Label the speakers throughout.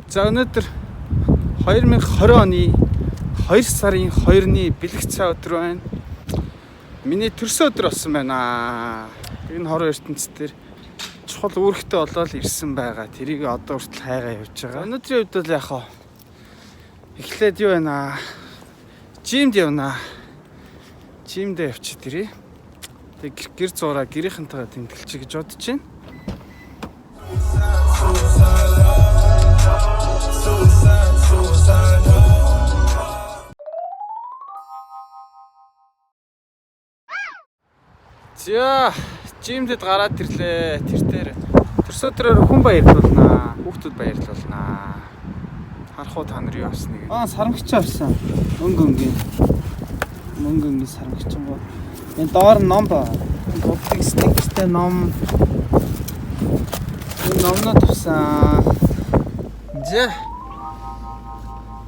Speaker 1: За өнөөдөр 2020 оны 2 сарын 2-ны бэлэг цаа өдөр байна. Миний төрсөн өдөр болсон байна. Энэ хорон ертөнцийн дээр чухал үүрэгтэй болоод ирсэн байгаа. Тэрийг одоо хүртэл хайгаа явж байгаа. Өнөөдрийн үед бол яхаа эхлээд юу байна? Жимд явна. Жимдээ явчих тэрий. Тэг гэр зураа гэрийнхэнтэйгээ тэмдэглэчих гэж бодож байна. За, жимдэд гараад ирлээ. Тэр дээр төрсөдрөөр хүн баярлуулнаа. Хүүхдүүд баярлуулнаа. Харах уу та нар юу авсныг. Сарамгч авсан. Мөнгө өнгийн сарамгч юм боо. Энэ доор ном ба. Бодлыг стиктэй ном. Энэ номнод авсан.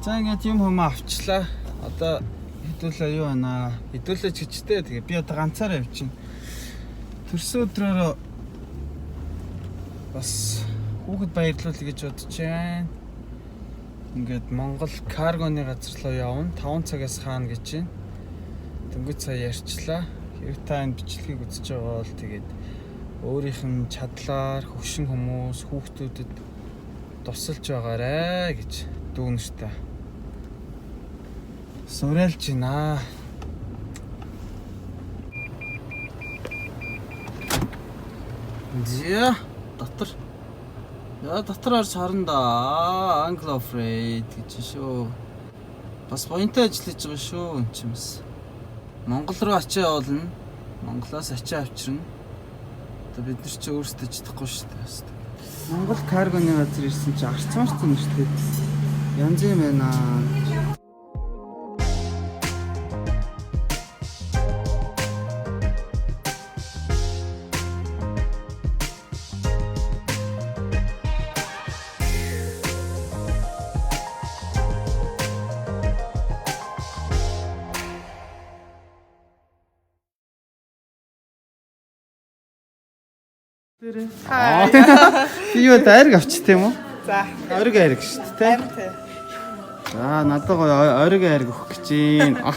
Speaker 1: За ингээд юм хүмүүс авчлаа. Одоо хэдүүлээ юу байна? Хэдүүлээ ч гэжтэй. Тэгээ би одоо ганцаараа явчихна. Төрсөн өдрөөр бас хүүхэд баярлуулъя гэж бодож байна. Ингээд Монгол каргоны газар руу явна. 5 цагаас хаана гэж байна. Дөнгөж сая ярьчлаа. Хэрэг та энэ бичлэгийг үзэж байгаа бол тэгээд өөрийнх нь чадлаар хөвшин хүмүүс хүүхдүүдэд тусалж байгаарэ гэж дүүнэртэй сураалж байна. Зя дотор орж харна да. Uncle Afraid гэж шүү. Бас поинтаа ажиллаж байгаа шүү энэ чимс. Монгол руу ачаа явуулна. Монголоос ачаа авчирна. Одоо бид нар ч өөрсдөө чадахгүй шүү дээ. Монгол каргоны газар ирсэн чи арцмарцсан шүү дээ. Янз юм байна. Би юу дайраг авчих тийм үү?
Speaker 2: За.
Speaker 1: Ориг айраг шүү дээ. За надад гоё ориг айраг өгөх гэж байна.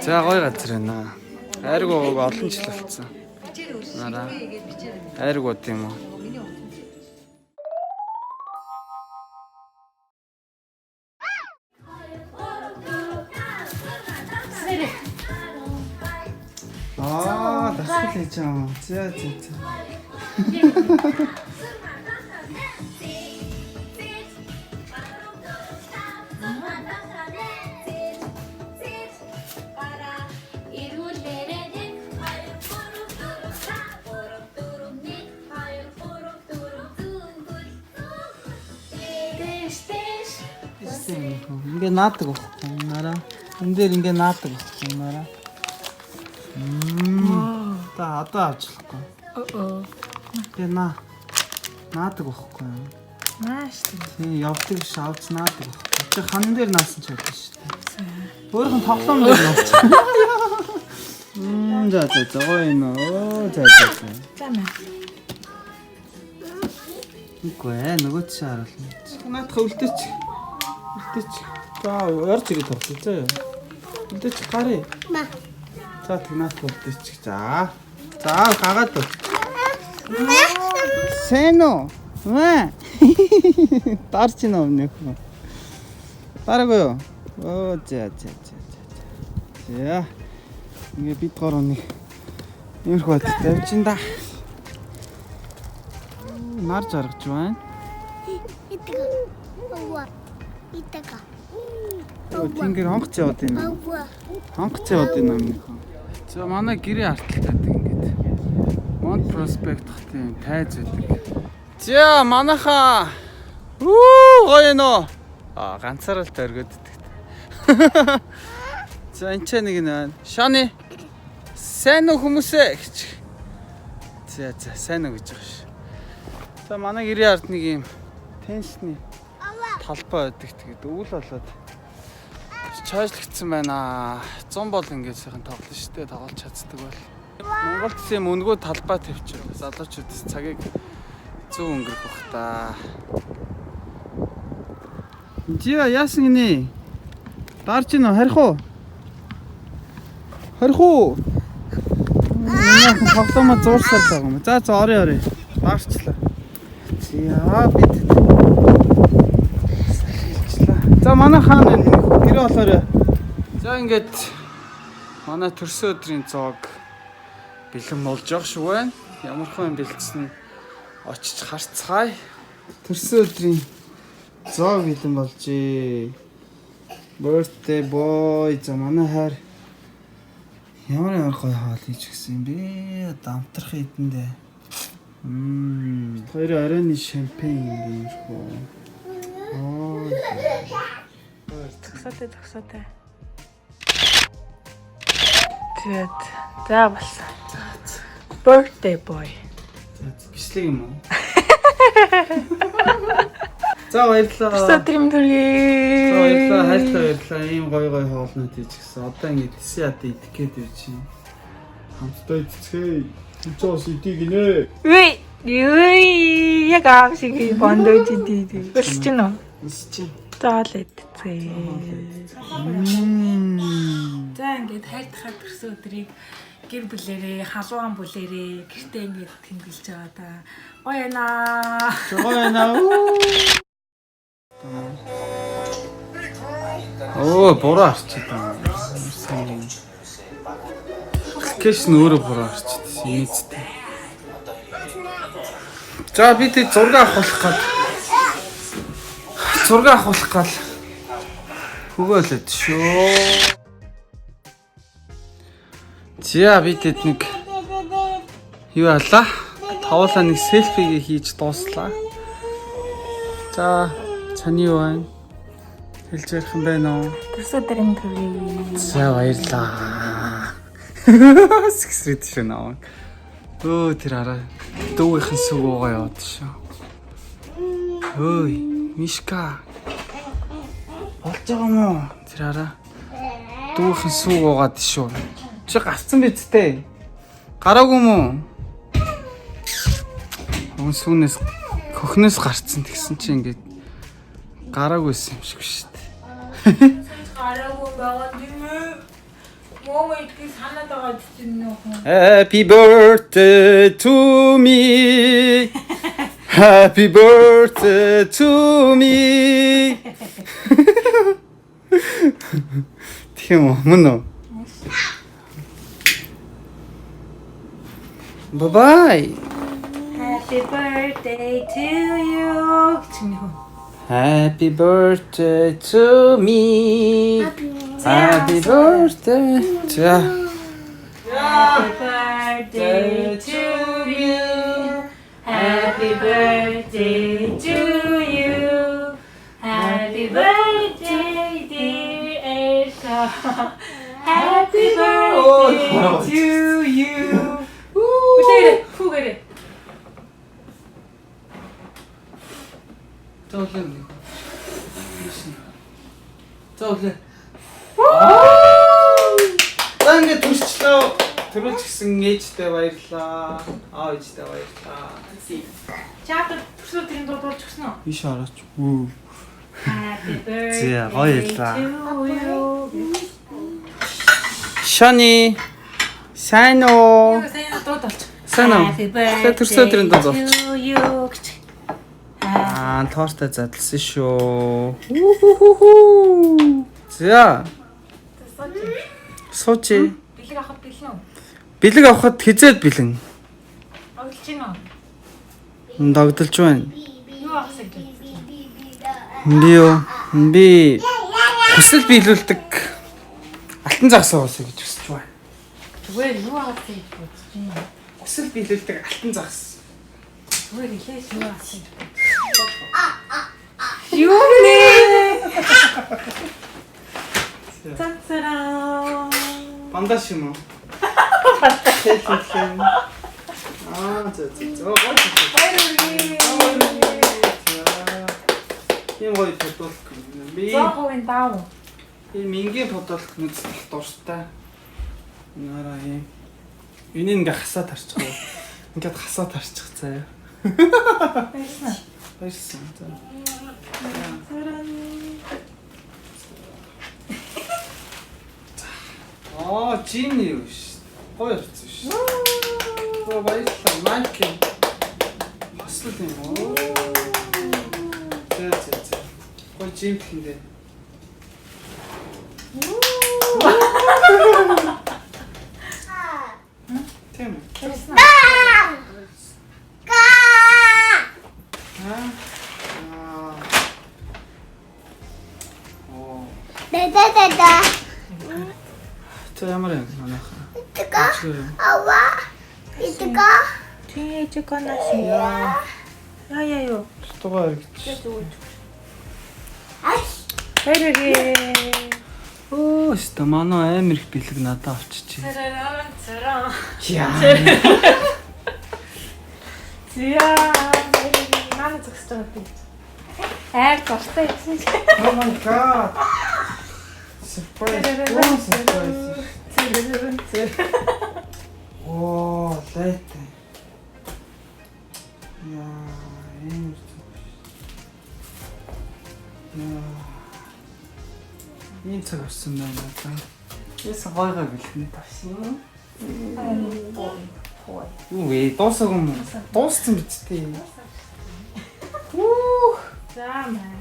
Speaker 1: За гоё газар байна. Айраг ууг олон жил болсон. Нараа. Айраг уу тийм үү? Дасгал хийж байгаа. За. Ингээ наадаг байхгүй нараа. Энд дээр ингээ наадаг байхгүй нараа. Одоо авчлахгүй. Тэгээ наадаг байхгүй.
Speaker 2: Нааш
Speaker 1: тийм явдаг биш авч наадаг байхгүй. Тэг хан дээр наасан ч байдаг шүү дээ. Өөрийнх нь тоглоом дээр наач. За гоё юм аа. За.
Speaker 2: Замаа.
Speaker 1: Үгүй нөгөө чи харуулна. Наадах өлдөч. За орж ирээд тоглоё. За. Өлдөч гарыг. За тэгнаадах өлдөч. За гагаад өө. Сэно. Тарч нөө нөх. Бараггүй юу? За. Ингээ бид гоор нэг иймэрхүү бат тавьчин да. Нар жаргаж байна.
Speaker 3: Итага.
Speaker 1: Тэнгэр хонгоц яваад байна. Хонгоц яваад байна юм. За манай гэрээ арталтаад ингээд. Монт проспект хотын тайз байдаг. За манайхаа гоё нөө. Ганцаараа л дөргөд идэх. За энэ ч нэг нэ. Шаны сайн уу хүмүүсээ гэж. За сайн уу гэж байгаа ш. За манай гэрээ ард нэг юм тенсны талбай байдаг. Тэгээд өвөл болоод чойжлогдсон байна. 100 бол ингээд сайхан тоглоно шүү дээ. Тоглож чаддаг бол. Монголд тийм үнгүү талбай тавьчих. Залуучуудаас цагийг зөв өнгөрөх бах та. Жиа яасан гинэ? Дарж ийн харих уу? Харих уу? Яахан тоглоомоо зуурсаар л байгаа юм. За орё. Дарчлаа. Жиа бид. За манай хаан гэрээ болоорой. За ингээд манай төрсөн өдрийн зоог бэлэн болж байгаа шүү байна. Ямархан бэлдсэн нь очиж харцгаая. Төрсөн өдрийн зоог бэлэн болжээ. Birthday boy. За манай хайр ямар гоё хаал хийж гисэн юм бэ? Дамтрах идэндээ. Хоёр оройн шампань юм шүү.
Speaker 2: Төгсөөтэй. Тэгээд за болсон. Birthday boy.
Speaker 1: Бичлэг юм уу? За баярлалаа.
Speaker 2: Өдрийн төргий.
Speaker 1: За баярлалаа. Баярлалаа. Ийм гоё хоолнууд хийчихсэн. Одоо ингэ тэсээ ята идэх гээд байж чинь. Хамтдаа идцгээе. Хинчоос идэх гинэ.
Speaker 2: Яг аав шиг бондож идэх. Өсч гинэ үү?
Speaker 1: Өсч.
Speaker 2: Заал идцгээе. За ингээд хайртахад төрсөн өдрийг гэр бүлэрээ, халуун бүлэрээ гэртээ ингээд тэмдэглэж байгаа да. Гоё яана.
Speaker 1: Оо, буруу арчиж байна. Кэш нөөрэ буруу арчиж ийцтэй. За бид зураг авах гал хөгөөлөд шүү. За бид нэг юу алаа? Тавуулаа нэг селфигээ хийж дууслаа. За чаны юу байна? Хэлж ярих юм байна уу?
Speaker 2: Төрсөн өдрийн төргий.
Speaker 1: За баярлаа. Сиксрит шүү наа. Өө тэр араа дүүгийнхэн сүг уугаа яваад шүү. Ой, Мишка. Болж байгаа юм уу? Тэр араа дүүгийнхэн сүг уугаад шүү. Чи гарцсан биз дээ? Гараагүй юм уу? Сүнээс хөхнөөс гарцсан тэгсэн чи ингээд гараагүйсэн юм шиг шүү дээ.
Speaker 2: Гараагүй байгаа юм. Мама их санаад байгаа чинь нөхөн.
Speaker 1: Happy birthday to me. Happy birthday to me. Тийм үү? Мөн үү? Bye-bye.
Speaker 2: Happy birthday to you.
Speaker 1: Happy birthday to me. Happy birthday. Ja.
Speaker 2: Happy birthday to you. Happy birthday to you. Happy birthday, dear Elsa. Happy birthday to you. 후 그래.
Speaker 1: За үлээ. За үлээ. За ингэ төрчлөө. Төрүүлж гисэн ээжтэй баярлаа. Аа ээжтэй баярлаа.
Speaker 2: Чаата төрсөн тэрийн дуудуулж гисэн үү?
Speaker 1: Биш хараач. Үу.
Speaker 2: Happy birthday
Speaker 1: За баярлаа.
Speaker 2: to you.
Speaker 1: Шани. Сайн уу?
Speaker 2: Сайн дуудуулж.
Speaker 1: Сайн уу?
Speaker 2: Happy birthday
Speaker 1: төрсөн өдрийн дуудуулж.
Speaker 2: to you.
Speaker 1: Тортой задлсан шүү. За. Сууч.
Speaker 2: Бэлэг авах бэлэн үү?
Speaker 1: Бэлэг авахд хизээд бэлэн.
Speaker 2: Оглож гинэ үү?
Speaker 1: Догдолж байна.
Speaker 2: Юу авах гэж?
Speaker 1: Би юу? Би хүсэл биелүүлдэг алтан загсаа уусаа гэж хүсэж байна.
Speaker 2: Зүгээр юу авах гэж бодож байна?
Speaker 1: Хүсэл биелүүлдэг алтан загс.
Speaker 2: Зүгээр илээс юу авах гэж бодож байна? Юу нэ? Цацараа.
Speaker 1: Бандаж юм уу? Бандаж. За. Тийм гоё бодвол би.
Speaker 2: Зоогийн даав.
Speaker 1: Энэ мингийн бодвол мэдэх дуртай. Наараа юм. Энийг ингээ хасаад харчих. Ингээд хасаад харчих заяа.
Speaker 2: Баярлалаа.
Speaker 1: Баярлалаа.
Speaker 2: Цацараа.
Speaker 1: Жин юу ш. Гоё ирсэн ш. Баярлалаа. Майк. Хослол юм уу? За. Гоё жим хийндээ. Тийм. За ямар юм манайха.
Speaker 2: Чи конаш. Яа юу.
Speaker 1: Стугаар гэж.
Speaker 2: Тэрэг.
Speaker 1: Оо, ста манай амар их бэлэг надад авчиж.
Speaker 2: Цараа.
Speaker 1: Яа.
Speaker 2: Зя. Манай зөвсөж байгаа би. Дуртай гэсэн чи.
Speaker 1: Oh my god. Surprise. Оо, лайтай. Яа, энэ. Энэ цаг авсан байна даа. Яс гойгоо бэлхэн тавсан. Юу вэ? Дуусаагүй юм уу? Дууссан биз дээ. Уу.
Speaker 2: За маа.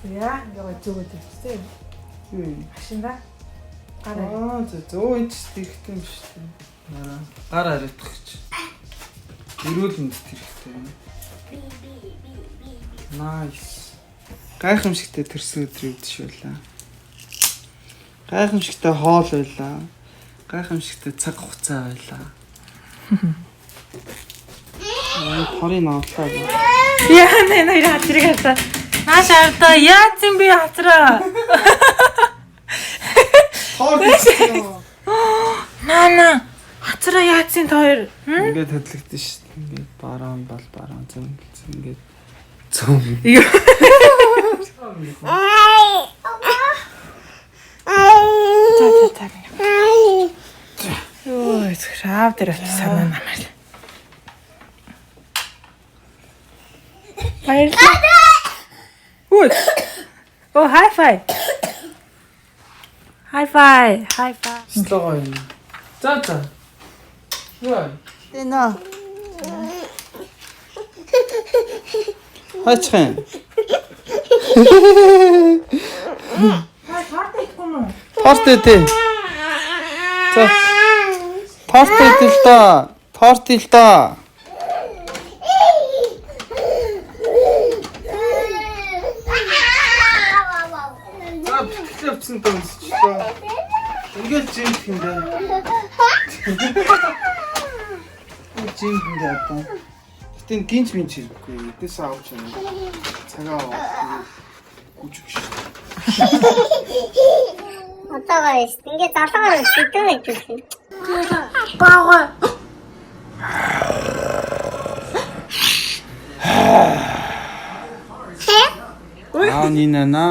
Speaker 2: Яа, яг зүгөөд ирсэн. Машинда. Гараа.
Speaker 1: Зөө энэ ч хэрэгтэй юм шүү дээ. Гар харагдах гэж. Ирүүлэнд хэрэгтэй. Nice. Гайхамшигтай төрсөн өдөр өвдөж байлаа. Гайхамшигтай хоол байлаа. Гайхамшигтай цаг хугацаа байлаа. Хорийн авлаа.
Speaker 2: Яа нэ хацрыг хатаа. Нааш ардаа яац юм би хацраа.
Speaker 1: Хоор гэсэн.
Speaker 2: Мана хацраа яацын тоор.
Speaker 1: Ингээд хөдлөгдөн шүү дээ. Ингээд бараан зөмгөлцөн ингээд зөм.
Speaker 2: За. Ой, шаав дээр санаа намаар. Баярлалаа. Ой. Оо, high five.
Speaker 1: Слого юм. За. Яа.
Speaker 3: Тэна.
Speaker 1: Хачхан. Торт идэ. За. Торт идэл та. Торт ил та. За, бэлтгэвчсэн томсчлоо. Ингээд жимт хиндэ. Жимт хиндэ одоо. Гэтэ гинж минь чирэггүй. Эдээс авч байна. Цагаа аваад үжиг шүү.
Speaker 3: Отоогоо ш. Ингээ залуугаар битүү байж үгүй.
Speaker 2: Баага.
Speaker 1: Аа нина.